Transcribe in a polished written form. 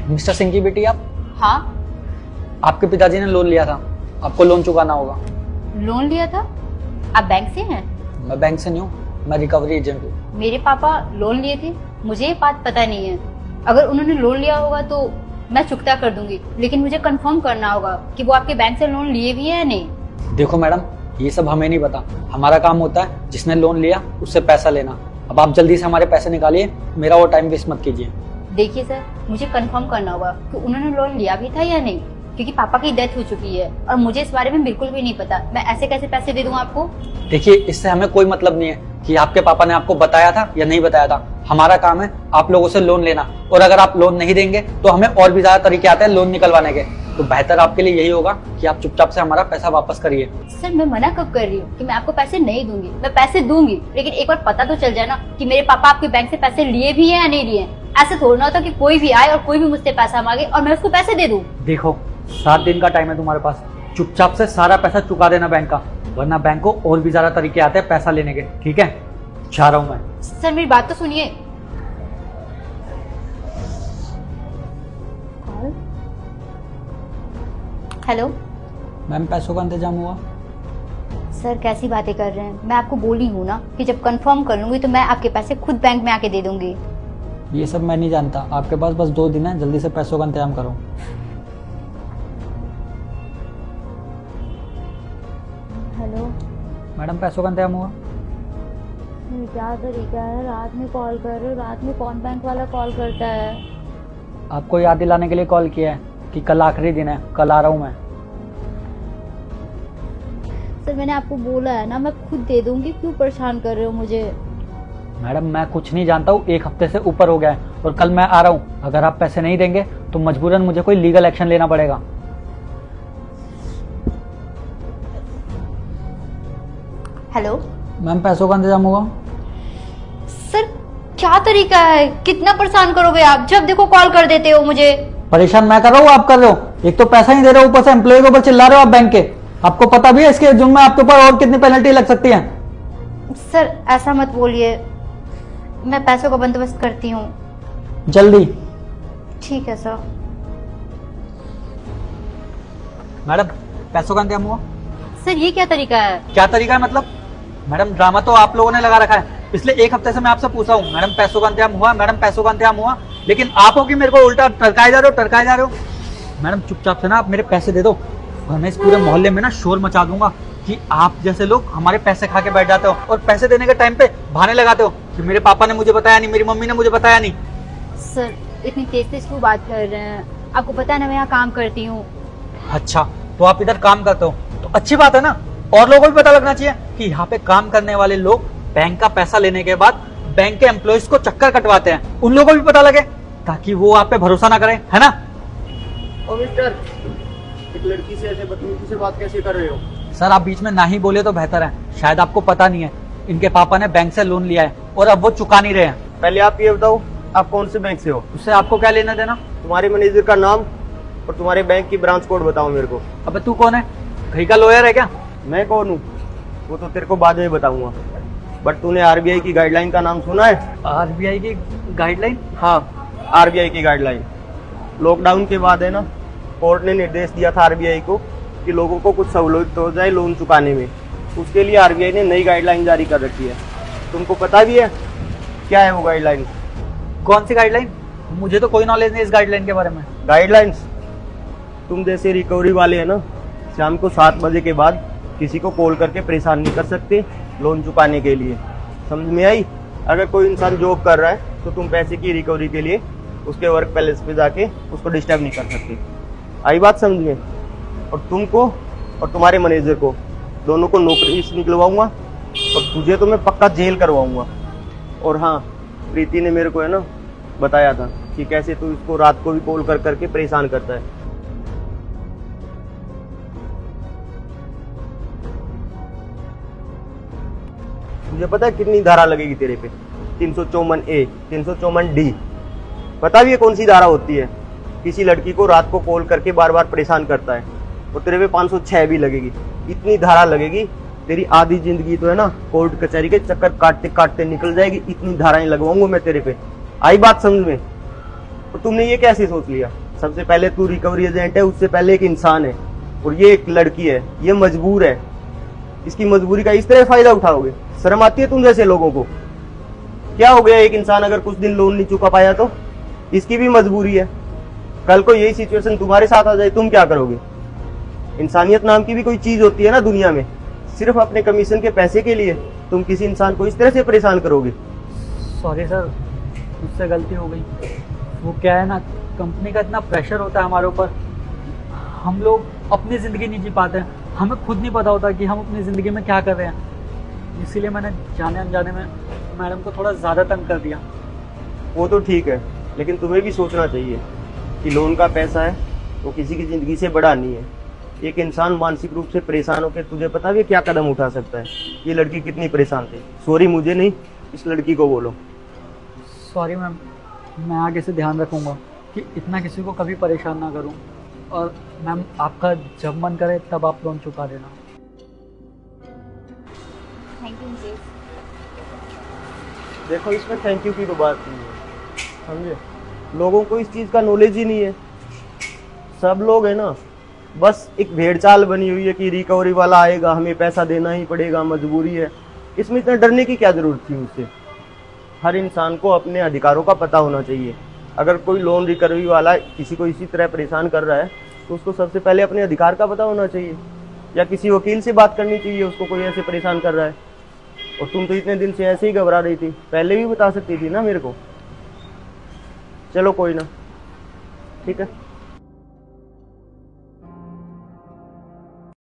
Mister Singh की बेटी आप? हाँ। आपके पिताजी ने लोन लिया था, आपको लोन चुकाना होगा। लोन लिया था? आप बैंक से हैं? मैं बैंक से नहीं हूँ, मैं रिकवरी एजेंट हूँ। मेरे पापा लोन लिए थे, मुझे ये बात पता नहीं है। अगर उन्होंने लोन लिया होगा तो मैं चुकता कर दूंगी, लेकिन मुझे कंफर्म करना होगा कि वो आपके बैंक से लोन लिए भी है या नहीं। देखो मैडम, ये सब हमें नहीं पता, हमारा काम होता है जिसने लोन लिया उससे पैसा लेना। अब आप जल्दी से हमारे पैसे निकालिए, मेरा वो टाइम वेस्ट मत कीजिए। देखिए सर, मुझे कंफर्म करना होगा कि उन्होंने लोन लिया भी था या नहीं, क्योंकि पापा की डेथ हो चुकी है और मुझे इस बारे में बिल्कुल भी नहीं पता। मैं ऐसे कैसे पैसे दे दूं आपको? देखिए, इससे हमें कोई मतलब नहीं है कि आपके पापा ने आपको बताया था या नहीं बताया था। हमारा काम है आप लोगों से लोन लेना, और अगर आप लोन नहीं देंगे तो हमें और भी ज्यादा तरीके आते हैं लोन निकलवाने के। तो बेहतर आपके लिए यही होगा कि आप चुपचाप से हमारा पैसा वापस करिए। सर, मैं मना कब कर रही हूँ कि मैं आपको पैसे नहीं दूंगी। मैं पैसे दूंगी, लेकिन एक बार पता तो चल जाए ना कि मेरे पापा आपके बैंक से पैसे लिए भी है या नहीं लिए। ऐसे थोड़ा ना होता कि कोई भी आए और कोई भी मुझसे पैसा मांगे और मैं उसको पैसे दे दूं। देखो, 7 दिन का टाइम है तुम्हारे पास, चुपचाप से सारा पैसा चुका देना बैंक का, वरना बैंक को और भी ज्यादा तरीके आते हैं पैसा लेने के। ठीक है, जा रहा हूँ मैं। सर, मेरी बात तो सुनिए। हेलो मैम, पैसों का इंतजाम हुआ? सर, कैसी बातें कर रहे हैं? मैं आपको बोली हूँ ना कि जब कंफर्म कर लूंगी तो मैं आपके पैसे खुद बैंक में आके दे दूंगी। ये सब मैं नहीं जानता, आपके पास बस 2 दिन है, जल्दी से पैसों का इंतजाम करो। हेलो मैडम, पैसों का इंतजाम हुआ? क्या तरीका है, रात में कॉल कर रहे हो? रात में कौन बैंक वाला कॉल करता है? आपको याद दिलाने के लिए कॉल किया है कि कल आखिरी दिन है, कल आ रहा हूँ मैं। सर, मैंने आपको बोला है ना, मैं खुद दे दूंगी, क्यों परेशान कर रहे हो मुझे? मैडम, मैं कुछ नहीं जानता हूँ, 1 हफ्ते से ऊपर हो गया है और कल मैं आ रहा हूँ। अगर आप पैसे नहीं देंगे तो मजबूरन मुझे कोई लीगल एक्शन लेना पड़ेगा। हेलो मैम, पैसों का इंतजाम हुआ? सर, क्या तरीका है? कितना परेशान करोगे आप? जब देखो कॉल कर देते हो मुझे। परेशान मैं कर रहा हूँ, आप कर रहे हो? एक तो पैसा नहीं दे रहे हो, ऊपर से एम्प्लॉय के ऊपर चिल्ला रहे हो आप बैंक के। आपको पता भी है इसके जुर्म में आपके ऊपर और कितनी पेनल्टी लग सकती है? सर, ऐसा मत बोलिए, मैं पैसों का बंदोबस्त करती हूँ। जल्दी। ठीक है सर। मैडम, पैसों का इंतजाम हुआ? सर, ये क्या तरीका है? क्या तरीका है मतलब? मैडम, ड्रामा तो आप लोगों ने लगा रखा है। पिछले 1 हफ्ते से मैं आपसे पूछा हूँ, मैडम पैसों का इंतजाम हुआ, मैडम पैसों का इंतजाम हुआ, लेकिन आप हो कि मेरे को उल्टा टरकाए जा रहे हो। मैडम, चुपचाप से ना आप मेरे पैसे दे दो, वरना इस पूरे मोहल्ले में ना शोर मचा दूंगा कि आप जैसे लोग हमारे पैसे खा के बैठ जाते हो और पैसे देने के टाइम पे बहाने लगाते हो कि मेरे पापा ने मुझे बताया नहीं, मेरी मम्मी ने मुझे बताया नहीं। सर, इतनी तेज तेज क्यों बात कर रहे हैं? आपको पता है ना मैं यहाँ काम करती हूँ। अच्छा, तो आप इधर काम करते हो तो अच्छी बात है ना, और लोगों को भी पता लगना चाहिए कि यहाँ पे काम करने वाले लोग बैंक का पैसा लेने के बाद बैंक के एम्प्लॉइज को चक्कर कटवाते हैं। उन लोगों को भी पता लगे ताकि वो आप पे भरोसा ना करें, है ना? ओ मिस्टर, एक लड़की से ऐसे बदतमीजी से बात कैसे कर रहे हो? सर, आप बीच में ना ही बोले तो बेहतर है। शायद आपको पता नहीं है, इनके पापा ने बैंक से लोन लिया है और अब वो चुका नहीं रहे हैं। पहले आप ये बताओ, आप कौन से बैंक से हो? उससे आपको क्या लेना देना? तुम्हारे मैनेजर का नाम और तुम्हारे बैंक की ब्रांच कोड बताओ मेरे को। अबे तू कौन है? कहीं का लॉयर है क्या? मैं कौन हूँ वो तो तेरे को बाद में बताऊंगा, बट तूने आरबीआई की गाइडलाइन का नाम सुना है? आरबीआई की गाइडलाइन? हाँ, आरबीआई की गाइडलाइन। लॉकडाउन के बाद है ना, कोर्ट ने निर्देश दिया था आरबीआई को कि लोगों को कुछ सहूलियत हो जाए लोन चुकाने में। उसके लिए आरबीआई ने नई गाइडलाइन जारी कर रखी है। तुमको पता भी है क्या है वो गाइडलाइन? कौन सी गाइडलाइन? मुझे तो कोई नॉलेज नहीं इस गाइडलाइन के बारे में। गाइडलाइंस, तुम जैसे रिकवरी वाले हैं ना, शाम को 7 बजे के बाद किसी को कॉल करके परेशान नहीं कर सकते लोन चुकाने के लिए। समझ में आई? अगर कोई इंसान जॉब कर रहा है तो तुम पैसे की रिकवरी के लिए उसके वर्क प्लेस पे जाके उसको डिस्टर्ब नहीं कर सकते। आई बात समझ में? और तुमको और तुम्हारे मैनेजर को दोनों को नौकरी से निकलवाऊंगा और तुझे तो मैं पक्का जेल करवाऊंगा। और हाँ, प्रीति ने मेरे को है ना बताया था कि कैसे तू इसको रात को भी कॉल कर करके परेशान करता है। मुझे पता है कितनी धारा लगेगी तेरे पे, 354A, 354D। पता भी है कौन सी धारा होती है? किसी लड़की को रात को कॉल करके बार बार परेशान करता है, और तेरे पे 506 भी लगेगी। इतनी धारा लगेगी, तेरी आधी जिंदगी तो है ना कोर्ट कचहरी के चक्कर काटते काटते निकल जाएगी। इतनी धाराएं लगवाऊंगा मैं तेरे पे। आई बात समझ में? और तुमने ये कैसे सोच लिया? सबसे पहले तू रिकवरी एजेंट है, उससे पहले एक इंसान है, और ये एक लड़की है, ये मजबूर है। इसकी मजबूरी का इस तरह फायदा उठाओगे? शर्म आती है तुम जैसे लोगों को? क्या हो गया, एक इंसान अगर कुछ दिन लोन नहीं चुका पाया तो? इसकी भी मजबूरी है। कल को यही सिचुएशन तुम्हारे साथ आ जाए, तुम क्या करोगे? इंसानियत नाम की भी कोई चीज होती है ना दुनिया में। सिर्फ अपने कमीशन के पैसे के लिए तुम किसी इंसान को इस तरह से परेशान करोगे? सॉरी सर, मुझसे गलती हो गई। वो क्या है ना, कंपनी का इतना प्रेशर होता है हमारे ऊपर, हम लोग अपनी ज़िंदगी नहीं जी पाते हैं। हमें खुद नहीं पता होता कि हम अपनी ज़िंदगी में क्या कर रहे हैं। इसीलिए मैंने जाने अनजाने में मैडम को थोड़ा ज़्यादा तंग कर दिया। वो तो ठीक है, लेकिन तुम्हें भी सोचना चाहिए कि लोन का पैसा है वो किसी की जिंदगी से बड़ा नहीं है। एक इंसान मानसिक रूप से परेशान होकर तुझे पता भी क्या कदम उठा सकता है। ये लड़की कितनी परेशान थी। सॉरी मुझे नहीं, इस लड़की को बोलो। सॉरी मैम, मैं आगे से ध्यान रखूँगा कि इतना किसी को कभी परेशान ना करूँ। और मैम, आपका जब मन करे तब आप लोन चुका देना। Thank you Mukesh. देखो, इसमें थैंक यू की तो बात नहीं है, समझे? लोगों को इस चीज़ का नॉलेज ही नहीं है। सब लोग है ना, बस एक भेड़चाल बनी हुई है कि रिकवरी वाला आएगा, हमें पैसा देना ही पड़ेगा, मजबूरी है। इसमें इतना डरने की क्या ज़रूरत थी उससे? हर इंसान को अपने अधिकारों का पता होना चाहिए। अगर कोई लोन रिकवरी वाला किसी को इसी तरह परेशान कर रहा है तो उसको सबसे पहले अपने अधिकार का पता होना चाहिए, या किसी वकील से बात करनी चाहिए उसको, कोई ऐसे परेशान कर रहा है। और तुम तो इतने दिन से ऐसे ही घबरा रही थी, पहले भी बता सकती थी ना मेरे को। चलो कोई ना, ठीक है।